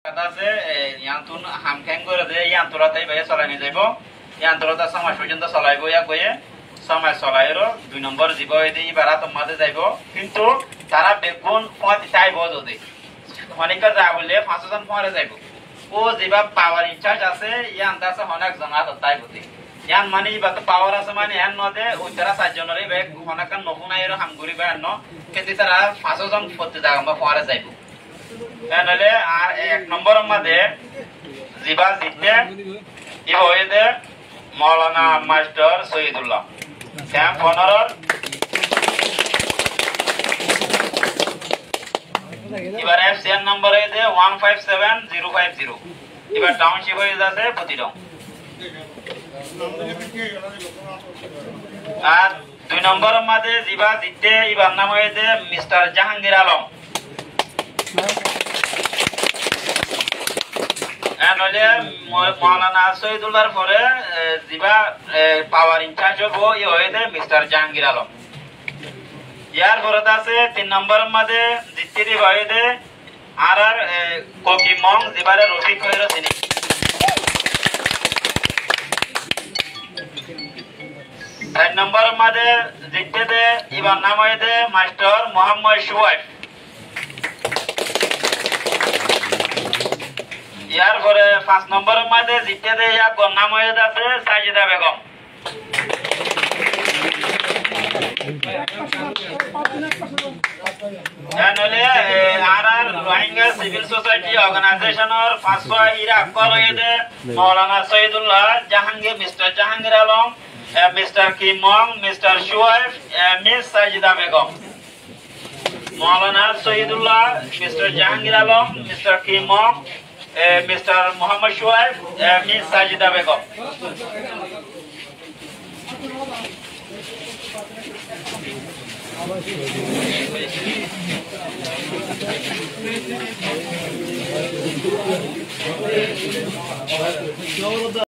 আছে ইয়ান্তুন হামখ্যাং করে দে ইয়ান্তরাতেই ভাই চলানি যাইব ইয়ান্তরতা সমাজ পর্যন্ত চলাইব ইয়া কয়ে সমাজ চলাইরো 2 নম্বর জীব এদি বারা তোমাদের যাইব কিন্তু তারা বেগুন পথ চাইব যদি অনেক যা বলে 500 জন পরে যাইব ও যেবা পাওয়ার ইনচার্জ আছে ইয়ান দাসে অনেক জন আছে তাই বলি ইয়ান মানে বাত পাওয়ার আছে মানে ইয়ান নদে ওইতারা 4 জনরে বেগ অনেক নহুনাইরো হামগুরি বা ন কিন্তু তারা 500 জন পথ জায়গা পরে যাইব তাহলে আর এক নম্বরের মধ্যে জিবা জিততে ই হয়েছে মৌলানা মাস্টার শহীদুল্লাহ ক্যাম্প 15 এবার এফসিএন নম্বর হয়েছে 157050 এবার টাউনশিপ হয়ে যাচ্ছে প্রতিরং আর 2 নম্বরের মধ্যে জিবা জিততে এবার নাম হয়েছে মিস্টার জাহাঙ্গীর আলম মৌলানা শহীদুল্লাহর পরে জিবা পাওয়ার ইনচার্জ হবো ই হয়েছে মিস্টার জাহাঙ্গীর আলম ইয়ার পরে আছে 3 নম্বরের মধ্যে জিততে হয়েছে আর কোকি মং জিবারে রফিক হয়ে চিনি 4 নম্বরের মধ্যে জিততে এবার নাম হয়েছে মাস্টার মোহাম্মদ সুয়াইব ইয়ার পরে 5 নম্বরের মধ্যে জিতে দে ইয়া নাম হয়ে যাচ্ছে সাজিদা বেগম এনলে আর রোহিঙ্গা সিভিল সোসাইটি অর্গানাইজেশনের 500 ইরা আকবর হয়েছে Maulana Shahidullah Jahangir mister Jahangir Alam mister Kimong mister Shuaib miss Sajida Begum Maulana Shahidullah mister Jahangir Alam mister Kimong mister Mohammad Shuaib miss Sajida Begum